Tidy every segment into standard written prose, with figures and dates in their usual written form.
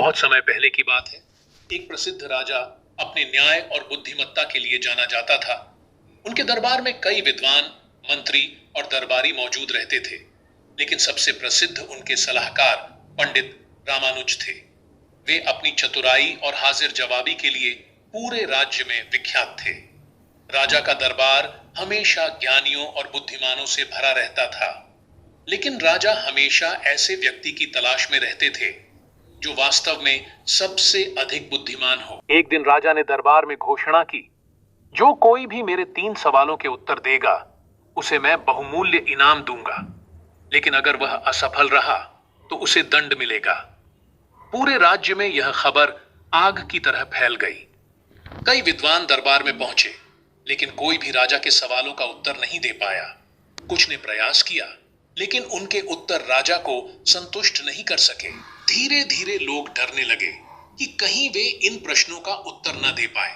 बहुत समय पहले की बात है। एक प्रसिद्ध राजा अपने न्याय और बुद्धिमत्ता के लिए जाना जाता था। उनके दरबार में कई विद्वान, मंत्री और दरबारी मौजूद रहते थे, लेकिन सबसे प्रसिद्ध उनके सलाहकार पंडित रामानुज थे। वे अपनी चतुराई और हाजिर जवाबी के लिए पूरे राज्य में विख्यात थे। राजा का दरबार हमेशा ज्ञानियों और बुद्धिमानों से भरा रहता था, लेकिन राजा हमेशा ऐसे व्यक्ति की तलाश में रहते थे जो वास्तव में सबसे अधिक बुद्धिमान हो। एक दिन राजा ने दरबार में घोषणा की, जो कोई भी मेरे 3 सवालों के उत्तर देगा उसे मैं बहुमूल्य इनाम दूंगा, लेकिन अगर वह असफल रहा तो उसे दंड मिलेगा। पूरे राज्य में यह खबर आग की तरह फैल गई। कई विद्वान दरबार में पहुंचे, लेकिन कोई भी राजा के सवालों का उत्तर नहीं दे पाया। कुछ ने प्रयास किया, लेकिन उनके उत्तर राजा को संतुष्ट नहीं कर सके। धीरे धीरे लोग डरने लगे कि कहीं वे इन प्रश्नों का उत्तर न दे पाए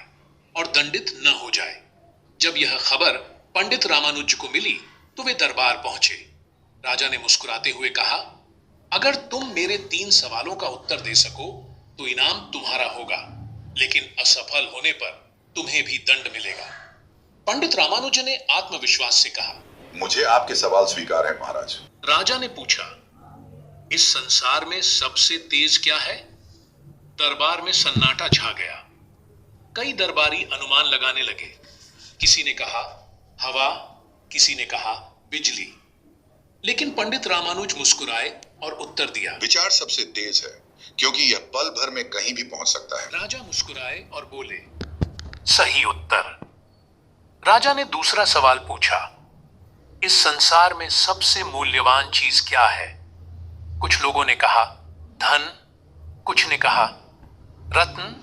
और दंडित न हो जाए। जब यह खबर पंडित रामानुज को मिली तो वे दरबार पहुंचे। राजा ने मुस्कुराते हुए कहा, अगर तुम मेरे 3 सवालों का उत्तर दे सको तो इनाम तुम्हारा होगा, लेकिन असफल होने पर तुम्हें भी दंड मिलेगा। पंडित रामानुज ने आत्मविश्वास से कहा, मुझे आपके सवाल स्वीकार है महाराज। राजा ने पूछा, इस संसार में सबसे तेज क्या है? दरबार में सन्नाटा छा गया। कई दरबारी अनुमान लगाने लगे। किसी ने कहा हवा, किसी ने कहा बिजली, लेकिन पंडित रामानुज मुस्कुराए और उत्तर दिया, विचार सबसे तेज है, क्योंकि यह पल भर में कहीं भी पहुंच सकता है। राजा मुस्कुराए और बोले, सही उत्तर। राजा ने दूसरा सवाल पूछा, इस संसार में सबसे मूल्यवान चीज क्या है? कुछ लोगों ने कहा धन, कुछ ने कहा रत्न,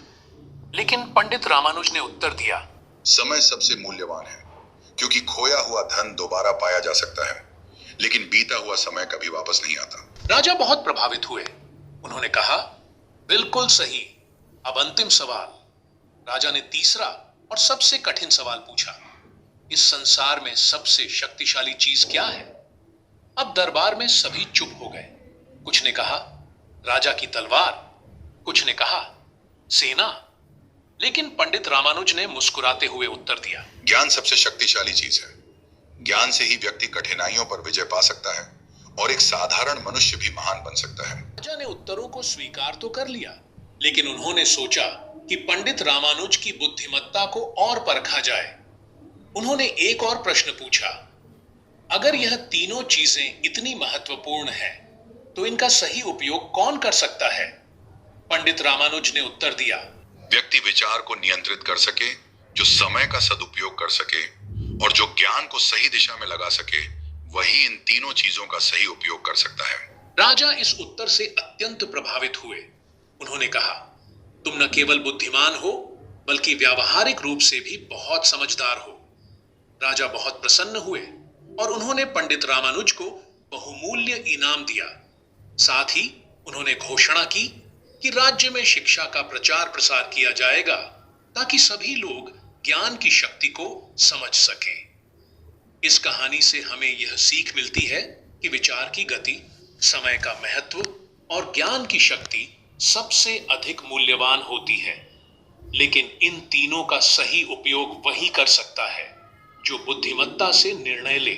लेकिन पंडित रामानुज ने उत्तर दिया, समय सबसे मूल्यवान है, क्योंकि खोया हुआ धन दोबारा पाया जा सकता है, लेकिन बीता हुआ समय कभी वापस नहीं आता। राजा बहुत प्रभावित हुए। उन्होंने कहा, बिल्कुल सही। अब अंतिम सवाल। राजा ने तीसरा और सबसे कठिन सवाल पूछा, इस संसार में सबसे शक्तिशाली चीज क्या है? अब दरबार में सभी चुप हो गए। कुछ ने कहा राजा की तलवार, कुछ ने कहा सेना, लेकिन पंडित रामानुज ने मुस्कुराते हुए उत्तर दिया, ज्ञान सबसे शक्तिशाली चीज है। ज्ञान से ही व्यक्ति कठिनाइयों पर विजय पा सकता है और एक साधारण मनुष्य भी महान बन सकता है। राजा ने उत्तरों को स्वीकार तो कर लिया, लेकिन उन्होंने सोचा कि पंडित रामानुज की बुद्धिमत्ता को और परखा जाए। उन्होंने एक और प्रश्न पूछा, अगर यह तीनों चीजें इतनी महत्वपूर्ण हैं, तो इनका सही उपयोग कौन कर सकता है? पंडित रामानुज ने उत्तर दिया, व्यक्ति विचार को नियंत्रित कर सके, जो समय का सदुपयोग कर सके और जो ज्ञान को सही दिशा में लगा सके, वही इन तीनों चीजों का सही उपयोग कर सकता है। राजा इस उत्तर से अत्यंत प्रभावित हुए। उन्होंने कहा, तुम न केवल बुद्धिमान हो, बल्कि व्यावहारिक रूप से भी बहुत समझदार हो। राजा बहुत प्रसन्न हुए और उन्होंने पंडित रामानुज को बहुमूल्य इनाम दिया। साथ ही उन्होंने घोषणा की कि राज्य में शिक्षा का प्रचार प्रसार किया जाएगा, ताकि सभी लोग ज्ञान की शक्ति को समझ सकें। इस कहानी से हमें यह सीख मिलती है कि विचार की गति, समय का महत्व और ज्ञान की शक्ति सबसे अधिक मूल्यवान होती है, लेकिन इन तीनों का सही उपयोग वही कर सकता है जो बुद्धिमत्ता से निर्णय ले।